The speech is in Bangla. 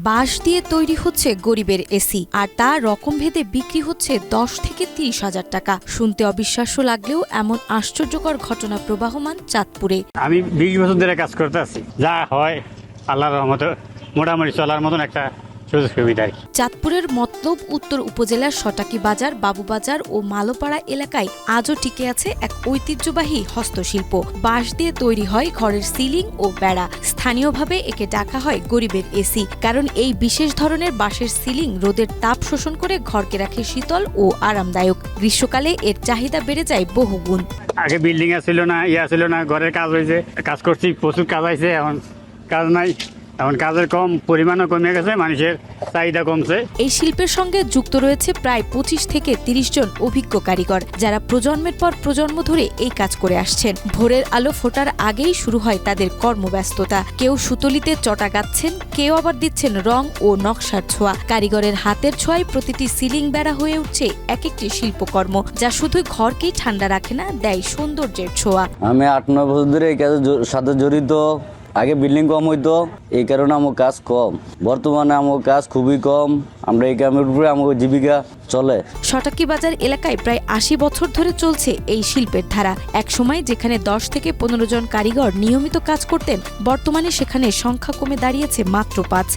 বাঁশ দিয়ে তৈরি হচ্ছে গরিবের এসি, আর তা রকমভেদে বিক্রি হচ্ছে 10 থেকে 30 হাজার টাকা। শুনতে অবিশ্বাস্য লাগলেও এমন আশ্চর্যকর ঘটনা প্রবাহমান চাঁদপুরে। আমি 20 বছর ধরে কাজ করতে আছি, যা হয় আল্লাহর রহমতে মোটামুটি চলার মতন একটা সুযোগ সুবিধা। চাঁদপুরের মতলব উত্তর উপজেলার সটাকি বাজার, বাবুবাজার ও মালোপাড়া এলাকায় আজও টিকে আছে এক ঐতিহ্যবাহী হস্তশিল্প। বাঁশ দিয়ে তৈরি হয় ঘরের সিলিং ও বেড়া। স্থানীয়ভাবে একে ডাকা হয় গরিবের এসি, কারণ এই বিশেষ ধরনের বাঁশের সিলিং রোদের তাপ শোষণ করে ঘরকে রাখে শীতল ও আরামদায়ক। গ্রীষ্মকালে এর চাহিদা বেড়ে যায় বহুগুণ। আগে বিল্ডিং ছিল না, ছিল না, ঘরের কাজ হয়েছে, কাজ করছি, প্রচুর কাজ হয়েছে, এখন কাজ নাই, এখন কাজের কম পরিমাণও কমে গেছে, মানুষের চাহিদা কমছে। এই শিল্পের সঙ্গে যুক্ত রয়েছে প্রায় 25 থেকে 30 জন অভিজ্ঞ কারিগর, যারা প্রজন্মের পর প্রজন্ম ধরে এই কাজ করে আসছেন। ভোরের আলো ফোটার আগেই শুরু হয় তাদের কর্মব্যস্ততা। কেউ সুতলিতে চটা গাচ্ছেন, কেউ আবার দিচ্ছেন রং ও নকশার ছোঁয়া। কারিগরের হাতের ছোঁয়ায় প্রতিটি সিলিং বেড়া হয়ে উঠছে এক একটি শিল্পকর্ম, যা শুধু ঘরকেই ঠান্ডা রাখে না, দেয় সৌন্দর্যের ছোঁয়া। আমি 8-9 বছর ধরে এই কাজের সাথে জড়িত। আগে বিল্ডিং কম হইতো, এই কারণে আমার কাজ কম। বর্তমানে আমার কাজ খুবই কম। আমরা এই কামের উপরে আমার জীবিকা চলে। সটাকি বাজার এলাকায় প্রায় 80 বছর ধরে চলছে এই শিল্পের ধারা। এক সময় যেখানে 10 থেকে 15 জন কারিগর নিয়মিত কাজ করতেন, বর্তমানে সেখানে সংখ্যা কমে দাঁড়িয়েছে মাত্র 5।